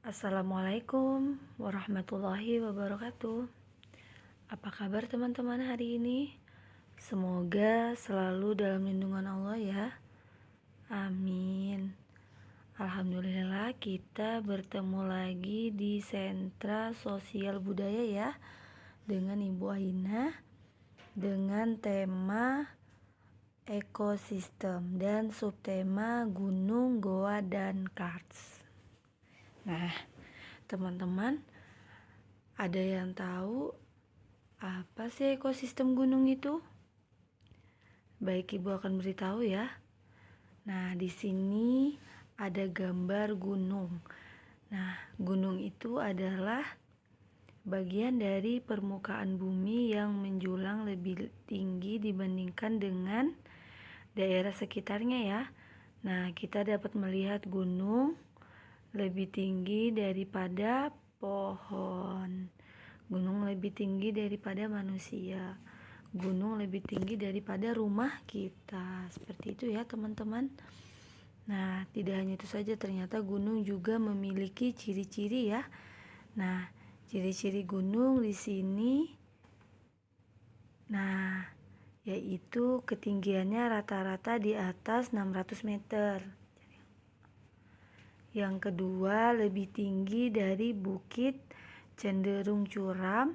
Assalamualaikum warahmatullahi wabarakatuh. Apa kabar teman-teman hari ini? Semoga selalu dalam lindungan Allah ya. Amin. Alhamdulillah kita bertemu lagi di Sentra Sosial Budaya ya, dengan Ibu Aina, dengan tema ekosistem dan subtema gunung, goa, dan karst. Nah, teman-teman, ada yang tahu apa sih ekosistem gunung itu? Baik, Ibu akan beritahu ya. Nah, di sini ada gambar gunung. Nah, gunung itu adalah bagian dari permukaan bumi yang menjulang lebih tinggi dibandingkan dengan daerah sekitarnya ya. Nah, kita dapat melihat gunung lebih tinggi daripada pohon. Gunung lebih tinggi daripada manusia. Gunung lebih tinggi daripada rumah kita. Seperti itu ya teman-teman. Nah, tidak hanya itu saja, ternyata gunung juga memiliki ciri-ciri ya. Nah, ciri-ciri gunung di sini, nah, yaitu ketinggiannya rata-rata di atas 600 meter. Yang kedua, lebih tinggi dari bukit, cenderung curam,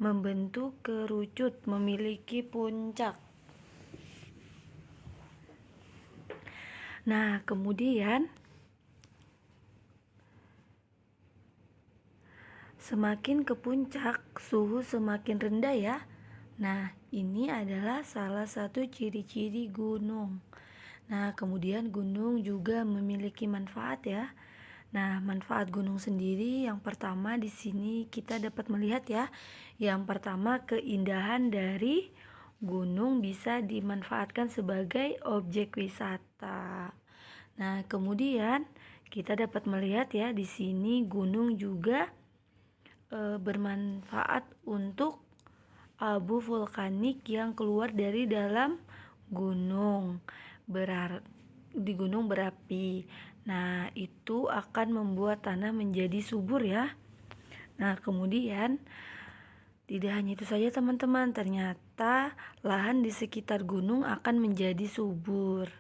membentuk kerucut, memiliki puncak. Nah, kemudian semakin ke puncak, suhu semakin rendah ya. Nah, ini adalah salah satu ciri-ciri gunung. Nah, kemudian gunung juga memiliki manfaat ya. Nah, manfaat gunung sendiri yang pertama di sini kita dapat melihat ya. Yang pertama, keindahan dari gunung bisa dimanfaatkan sebagai objek wisata. Nah, kemudian kita dapat melihat ya di sini gunung juga bermanfaat untuk abu vulkanik yang keluar dari dalam gunung di gunung berapi. Nah, itu akan membuat tanah menjadi subur ya. Nah, kemudian tidak hanya itu saja teman-teman, ternyata lahan di sekitar gunung akan menjadi subur.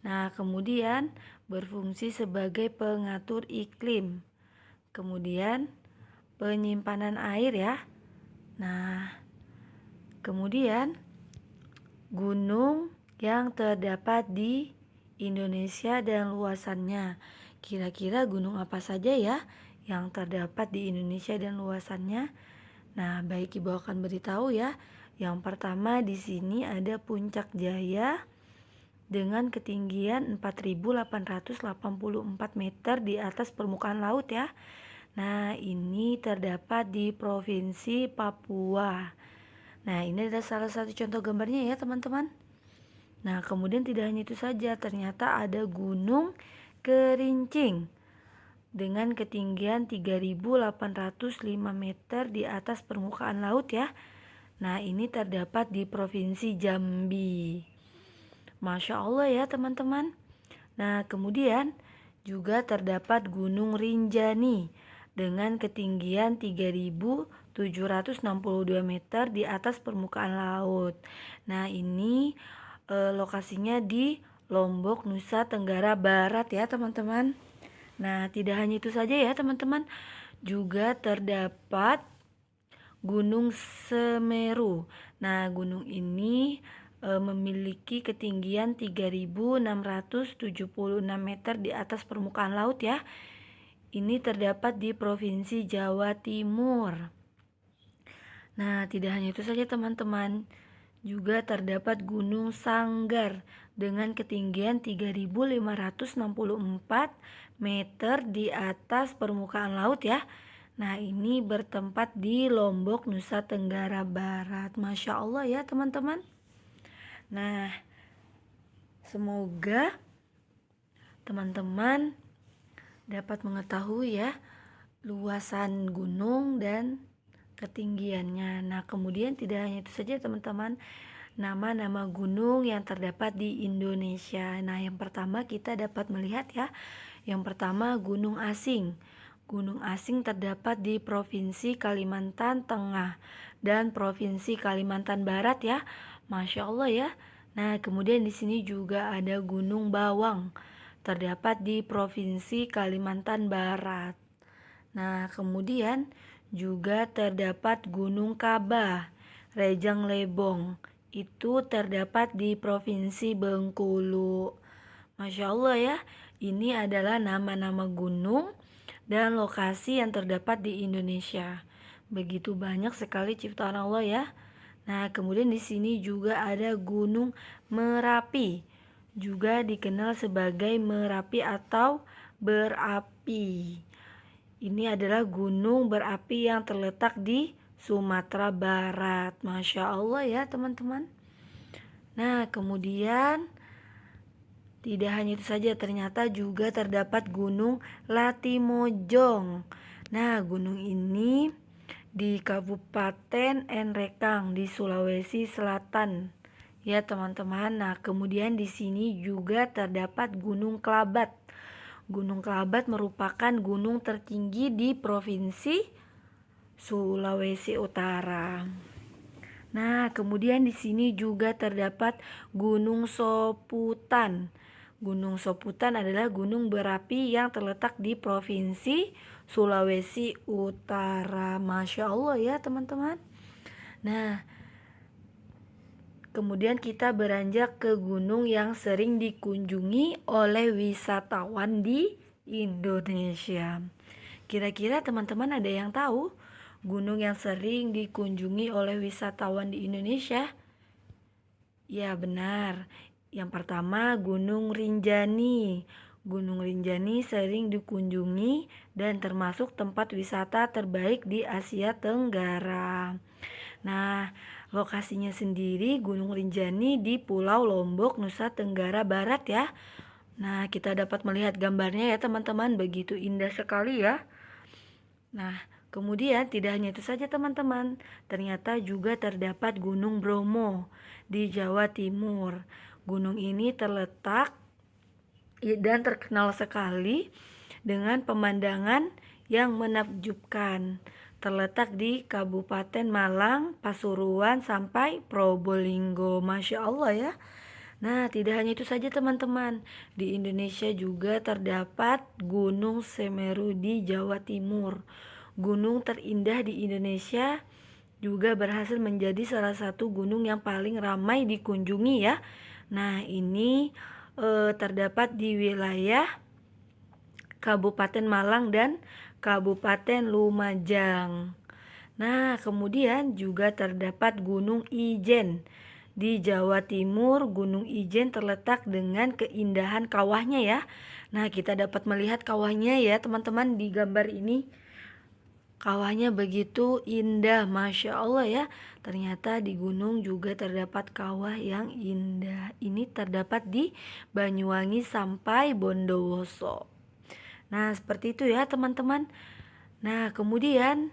Nah, kemudian berfungsi sebagai pengatur iklim. Kemudian penyimpanan air ya. Nah, kemudian gunung yang terdapat di Indonesia dan luasannya. Kira-kira gunung apa saja ya yang terdapat di Indonesia dan luasannya? Nah, baik, Ibu akan beritahu ya. Yang pertama di sini ada Puncak Jaya dengan ketinggian 4.884 meter di atas permukaan laut ya. Nah, ini terdapat di Provinsi Papua. Nah, ini adalah salah satu contoh gambarnya ya teman-teman. Nah, kemudian tidak hanya itu saja, ternyata ada Gunung Kerincing dengan ketinggian 3.805 meter di atas permukaan laut ya. Nah, ini terdapat di Provinsi Jambi. Masya Allah ya teman-teman. Nah, kemudian juga terdapat Gunung Rinjani dengan ketinggian 3.762 meter di atas permukaan laut. Nah, ini lokasinya di Lombok, Nusa Tenggara Barat ya teman-teman. Nah, tidak hanya itu saja ya teman-teman, juga terdapat Gunung Semeru. Nah, gunung ini memiliki ketinggian 3.676 meter di atas permukaan laut ya. Ini terdapat di Provinsi Jawa Timur. Nah, tidak hanya itu saja teman-teman, juga terdapat Gunung Sanggar dengan ketinggian 3.564 meter di atas permukaan laut ya. Nah, ini bertempat di Lombok, Nusa Tenggara Barat. Masya Allah ya teman-teman. Nah, semoga teman-teman dapat mengetahui ya luasan gunung dan ketinggiannya. Nah, kemudian tidak hanya itu saja teman-teman, nama-nama gunung yang terdapat di Indonesia. Nah, yang pertama kita dapat melihat ya, yang pertama Gunung Asing. Gunung asing terdapat di Provinsi Kalimantan Tengah dan Provinsi Kalimantan Barat ya. Masya Allah ya. Nah, kemudian di sini juga ada Gunung Bawang, terdapat di Provinsi Kalimantan Barat. Nah, kemudian juga terdapat Gunung Kabah, Rejang Lebong, itu terdapat di Provinsi Bengkulu. Masya Allah ya, ini adalah nama-nama gunung dan lokasi yang terdapat di Indonesia. Begitu banyak sekali ciptaan Allah ya. Nah, kemudian di sini juga ada Gunung Merapi, juga dikenal sebagai Merapi atau berapi. Ini adalah gunung berapi yang terletak di Sumatera Barat. Masya Allah ya teman-teman. Nah, kemudian tidak hanya itu saja, ternyata juga terdapat Gunung Latimojong. Nah, gunung ini di Kabupaten Enrekang di Sulawesi Selatan. Ya, teman-teman. Nah, kemudian di sini juga terdapat Gunung Kelabat. Gunung Kelabat merupakan gunung tertinggi di Provinsi Sulawesi Utara. Nah, kemudian di sini juga terdapat Gunung Soputan. Gunung Soputan adalah gunung berapi yang terletak di Provinsi Sulawesi Utara. Masya Allah ya teman-teman. Nah, kemudian kita beranjak ke gunung yang sering dikunjungi oleh wisatawan di Indonesia. Kira-kira teman-teman ada yang tahu gunung yang sering dikunjungi oleh wisatawan di Indonesia? Ya benar. Yang pertama Gunung Rinjani. Gunung Rinjani sering dikunjungi dan termasuk tempat wisata terbaik di Asia Tenggara. Nah, lokasinya sendiri Gunung Rinjani di Pulau Lombok, Nusa Tenggara Barat ya. Nah, kita dapat melihat gambarnya ya teman-teman, begitu indah sekali ya. Nah, kemudian tidak hanya itu saja teman-teman, ternyata juga terdapat Gunung Bromo di Jawa Timur. Gunung ini terletak dan terkenal sekali dengan pemandangan yang menakjubkan. Terletak di Kabupaten Malang, Pasuruan, sampai Probolinggo. Masya Allah ya. Nah, tidak hanya itu saja teman-teman. Di Indonesia juga terdapat Gunung Semeru di Jawa Timur. Gunung terindah di Indonesia juga berhasil menjadi salah satu gunung yang paling ramai dikunjungi ya. Nah, ini terdapat di wilayah Kabupaten Malang dan Kabupaten Lumajang. Nah, kemudian juga terdapat Gunung Ijen di Jawa Timur. Gunung Ijen terletak dengan keindahan kawahnya ya. Nah, kita dapat melihat kawahnya ya teman-teman di gambar ini. Kawahnya begitu indah, Masya Allah ya. Ternyata di gunung juga terdapat kawah yang indah. Ini terdapat di Banyuwangi sampai Bondowoso. Nah, seperti itu ya teman-teman. Nah, kemudian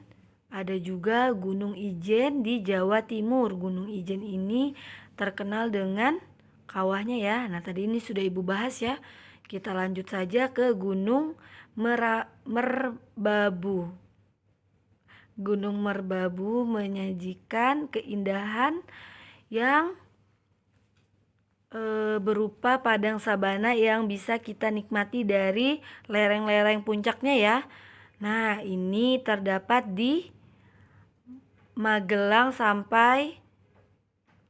ada juga Gunung Ijen di Jawa Timur. Gunung Ijen ini terkenal dengan kawahnya ya. Nah, tadi ini sudah Ibu bahas ya. Kita lanjut saja ke Gunung Merbabu. Gunung Merbabu menyajikan keindahan yang berupa padang sabana yang bisa kita nikmati dari lereng-lereng puncaknya ya. Nah, ini terdapat di Magelang sampai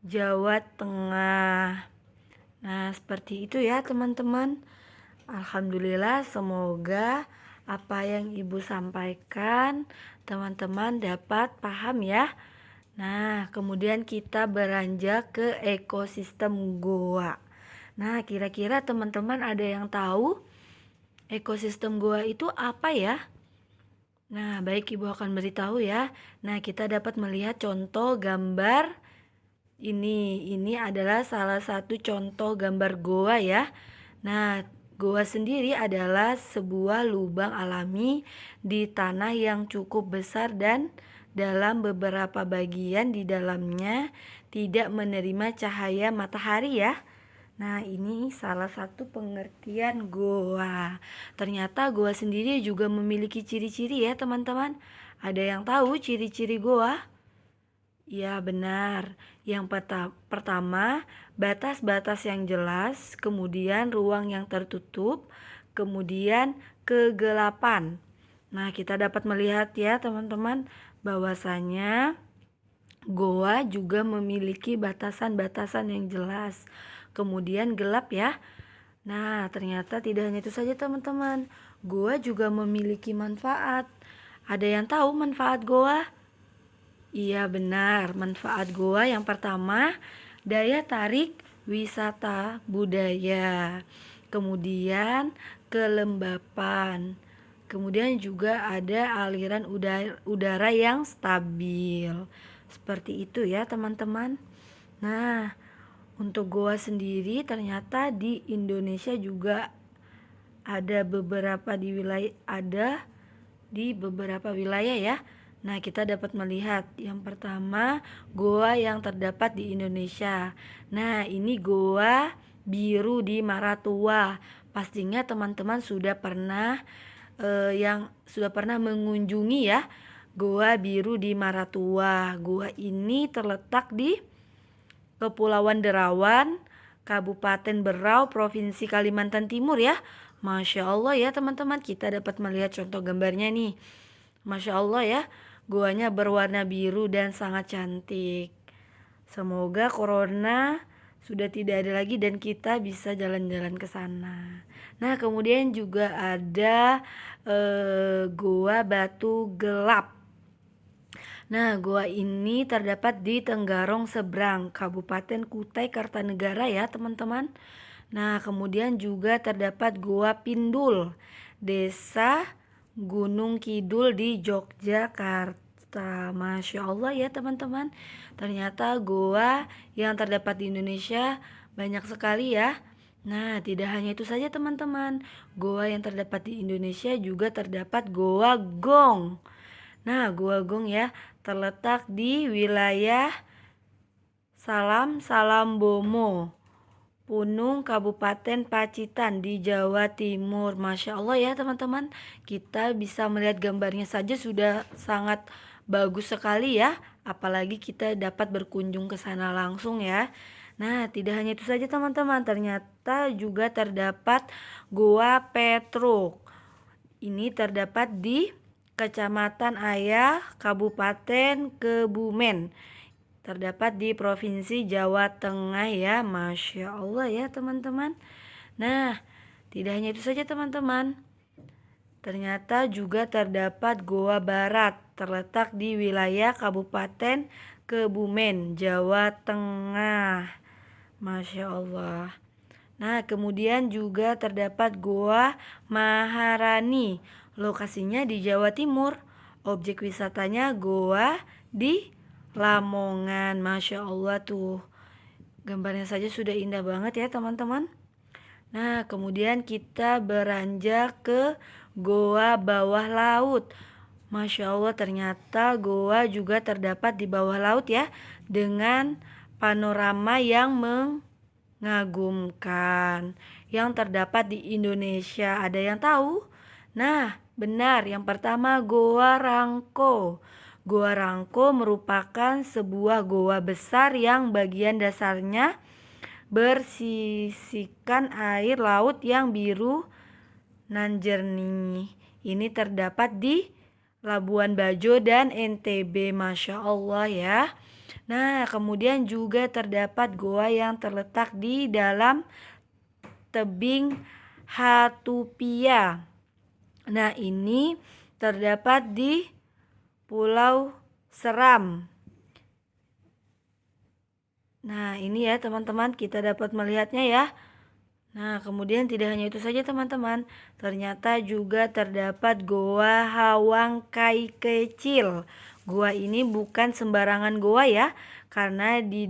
Jawa Tengah. Nah, seperti itu ya teman-teman. Alhamdulillah, semoga apa yang Ibu sampaikan teman-teman dapat paham ya. Nah, kemudian kita beranjak ke ekosistem goa. Nah, kira-kira teman-teman ada yang tahu ekosistem goa itu apa ya? Nah, baik Ibu akan beritahu ya. Nah, kita dapat melihat contoh gambar ini. Ini adalah salah satu contoh gambar goa ya. Nah, goa sendiri adalah sebuah lubang alami di tanah yang cukup besar dan dalam beberapa bagian di dalamnya tidak menerima cahaya matahari ya. Nah, ini salah satu pengertian goa. Ternyata goa sendiri juga memiliki ciri-ciri ya, teman-teman. Ada yang tahu ciri-ciri goa? Ya, benar. Yang pertama, batas-batas yang jelas, kemudian ruang yang tertutup, kemudian kegelapan. Nah, kita dapat melihat ya, teman-teman, bahwasanya goa juga memiliki batasan-batasan yang jelas. Kemudian gelap ya. Nah, ternyata tidak hanya itu saja teman-teman. Goa juga memiliki manfaat. Ada yang tahu manfaat goa? Iya benar, manfaat goa yang pertama, daya tarik wisata budaya. Kemudian kelembapan. Kemudian juga ada aliran udara yang stabil. Seperti itu ya teman-teman. Nah, untuk goa sendiri ternyata di Indonesia juga ada di beberapa wilayah ya. Nah, kita dapat melihat yang pertama goa yang terdapat di Indonesia. Nah, ini goa biru di Maratua. Pastinya teman-teman sudah pernah mengunjungi ya goa biru di Maratua. Goa ini terletak di Kepulauan Derawan, Kabupaten Berau, Provinsi Kalimantan Timur ya. Masya Allah ya teman-teman, kita dapat melihat contoh gambarnya nih. Masya Allah ya, goanya berwarna biru dan sangat cantik. Semoga corona sudah tidak ada lagi dan kita bisa jalan-jalan ke sana. Nah, kemudian juga ada Goa Batu Gelap. Nah, goa ini terdapat di Tenggarong Seberang, Kabupaten Kutai Kartanegara ya teman-teman. Nah, kemudian juga terdapat Goa Pindul, Desa Gunung Kidul di Yogyakarta. Masya Allah ya teman-teman. Ternyata goa yang terdapat di Indonesia banyak sekali ya. Nah, tidak hanya itu saja teman-teman. Goa yang terdapat di Indonesia juga terdapat Goa Gong. Nah, Goa Gong ya terletak di wilayah Salambomo, Punung, Kabupaten Pacitan di Jawa Timur. Masya Allah ya teman-teman, kita bisa melihat gambarnya saja sudah sangat bagus sekali ya. Apalagi kita dapat berkunjung ke sana langsung ya. Nah, tidak hanya itu saja teman-teman, ternyata juga terdapat Goa Petruk. Ini terdapat di Kecamatan Ayah, Kabupaten Kebumen. Terdapat di Provinsi Jawa Tengah ya. Masya Allah ya teman-teman. Nah, tidak hanya itu saja teman-teman. Ternyata juga terdapat Goa Barat. Terletak di wilayah Kabupaten Kebumen, Jawa Tengah. Masya Allah. Nah, kemudian juga terdapat Goa Maharani. Lokasinya di Jawa Timur. Objek wisatanya goa di Lamongan. Masya Allah tuh. Gambarnya saja sudah indah banget ya teman-teman. Nah, kemudian kita beranjak ke goa bawah laut. Masya Allah, ternyata goa juga terdapat di bawah laut ya. Dengan panorama yang mengagumkan yang terdapat di Indonesia. Ada yang tahu? Nah, benar. Yang pertama Goa Rangko. Goa Rangko merupakan sebuah goa besar yang bagian dasarnya bersisikan air laut yang biru nan jernih. Ini terdapat di Labuan Bajo dan NTB. Masya Allah ya. Nah, kemudian juga terdapat goa yang terletak di dalam tebing Hatupia. Nah, ini terdapat di Pulau Seram. Nah, ini ya teman-teman, kita dapat melihatnya ya. Nah, kemudian tidak hanya itu saja teman-teman. Ternyata juga terdapat Goa Hawang Kai Kecil. Goa ini bukan sembarangan goa ya, karena di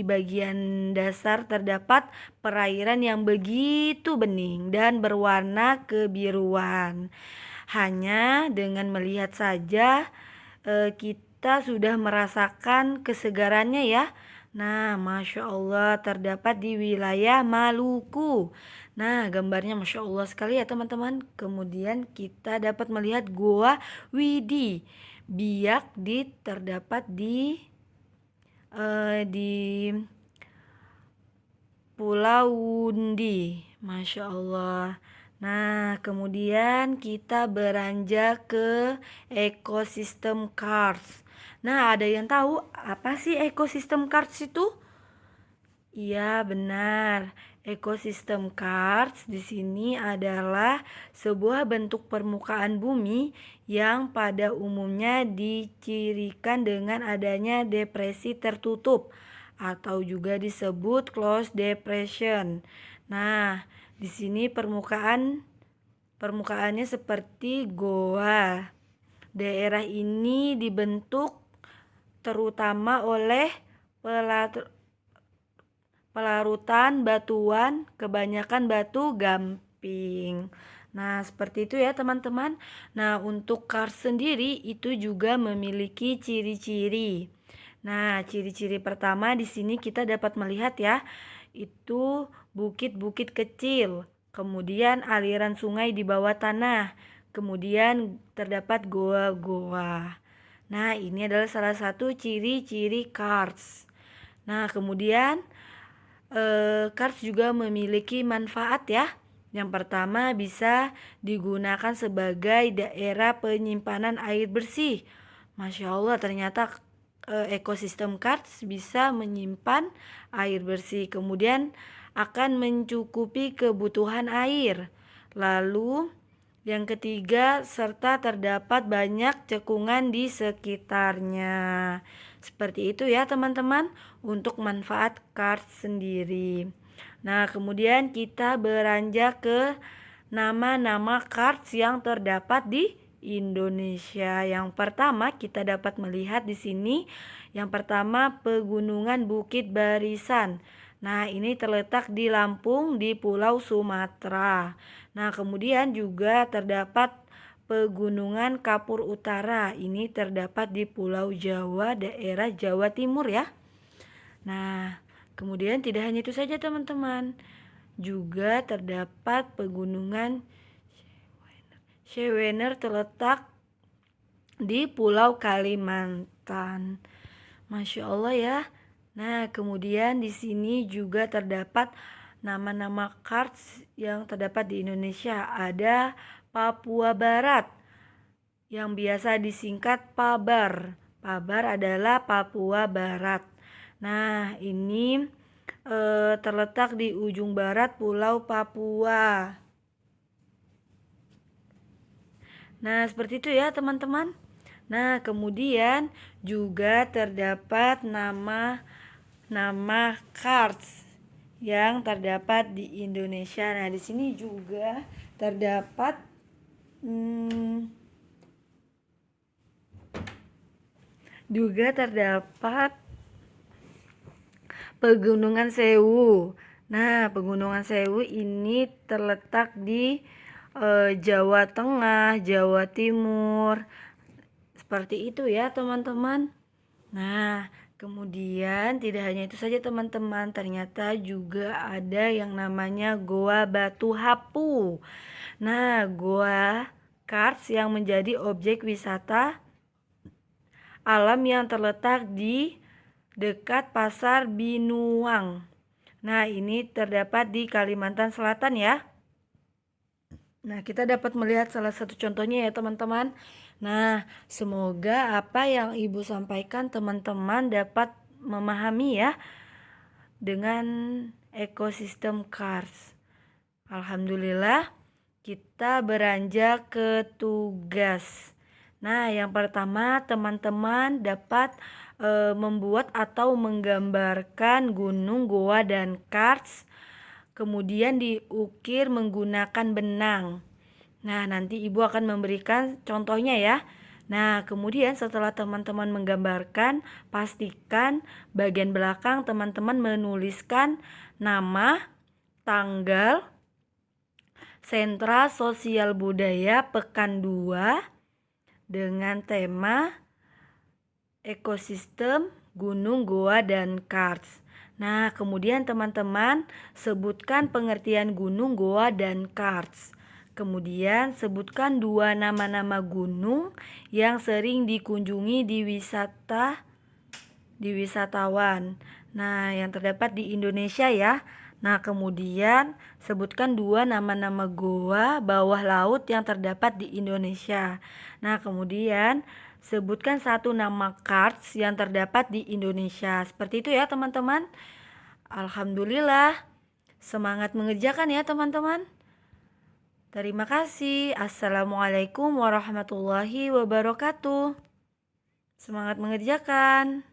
bagian dasar terdapat perairan yang begitu bening dan berwarna kebiruan. Hanya dengan melihat saja kita sudah merasakan kesegarannya ya. Nah, Masya Allah terdapat di wilayah Maluku. Nah, gambarnya Masya Allah sekali ya teman-teman. Kemudian kita dapat melihat Goa Widi Biak terdapat di Pulau Wundi. Masya Allah. Nah, kemudian kita beranjak ke ekosistem Kars. Nah, ada yang tahu apa sih ekosistem Kars itu? Iya, benar. Ekosistem karst di sini adalah sebuah bentuk permukaan bumi yang pada umumnya dicirikan dengan adanya depresi tertutup atau juga disebut closed depression. Nah, di sini permukaannya seperti goa. Daerah ini dibentuk terutama oleh pelarutan batuan, kebanyakan batu gamping. Nah, seperti itu ya teman-teman. Nah, untuk kars sendiri itu juga memiliki ciri-ciri. Nah, ciri-ciri pertama di sini kita dapat melihat ya, itu bukit-bukit kecil, kemudian aliran sungai di bawah tanah, kemudian terdapat goa-goa. Nah, ini adalah salah satu ciri-ciri kars. Nah, kemudian kars juga memiliki manfaat ya. Yang pertama bisa digunakan sebagai daerah penyimpanan air bersih. Masya Allah ternyata ekosistem kars bisa menyimpan air bersih. Kemudian akan mencukupi kebutuhan air. Lalu yang ketiga, serta terdapat banyak cekungan di sekitarnya. Seperti itu ya teman-teman untuk manfaat kars sendiri. Nah, kemudian kita beranjak ke nama-nama kars yang terdapat di Indonesia. Yang pertama kita dapat melihat di sini, yang pertama Pegunungan Bukit Barisan. Nah, ini terletak di Lampung di Pulau Sumatera. Nah, kemudian juga terdapat Pegunungan Kapur Utara. Ini terdapat di Pulau Jawa, daerah Jawa Timur ya. Nah, kemudian tidak hanya itu saja teman-teman. Juga terdapat Pegunungan Sewener terletak di Pulau Kalimantan. Masya Allah ya. Nah, kemudian di sini juga terdapat nama-nama kars yang terdapat di Indonesia. Ada Papua Barat yang biasa disingkat Pabar. Pabar adalah Papua Barat. Nah, ini terletak di ujung barat Pulau Papua. Nah, seperti itu ya teman-teman. Nah, kemudian juga terdapat nama kars yang terdapat di Indonesia. Nah, di sini juga terdapat Pegunungan Sewu. Nah, Pegunungan Sewu ini terletak di Jawa Tengah, Jawa Timur. Seperti itu ya teman-teman. Nah, kemudian tidak hanya itu saja teman-teman, ternyata juga ada yang namanya Goa Batu Hapu. Nah, goa kars yang menjadi objek wisata alam yang terletak di dekat Pasar Binuang. Nah, ini terdapat di Kalimantan Selatan ya. Nah, kita dapat melihat salah satu contohnya ya teman-teman. Nah, semoga apa yang Ibu sampaikan teman-teman dapat memahami ya dengan ekosistem kars. Alhamdulillah, kita beranjak ke tugas. Nah, yang pertama teman-teman dapat membuat atau menggambarkan gunung, goa, dan kars. Kemudian diukir menggunakan benang. Nah, nanti Ibu akan memberikan contohnya ya. Nah, kemudian setelah teman-teman menggambarkan, pastikan bagian belakang teman-teman menuliskan nama, tanggal, sentra sosial budaya pekan 2 dengan tema ekosistem gunung, goa, dan karst. Nah, kemudian teman-teman sebutkan pengertian gunung, goa, dan karst. Kemudian sebutkan 2 nama-nama gunung yang sering dikunjungi di wisatawan. Nah, yang terdapat di Indonesia ya. Nah, kemudian sebutkan 2 nama-nama goa bawah laut yang terdapat di Indonesia. Nah, kemudian sebutkan 1 nama karst yang terdapat di Indonesia. Seperti itu ya, teman-teman. Alhamdulillah. Semangat mengerjakan ya, teman-teman. Terima kasih. Assalamualaikum warahmatullahi wabarakatuh. Semangat mengerjakan.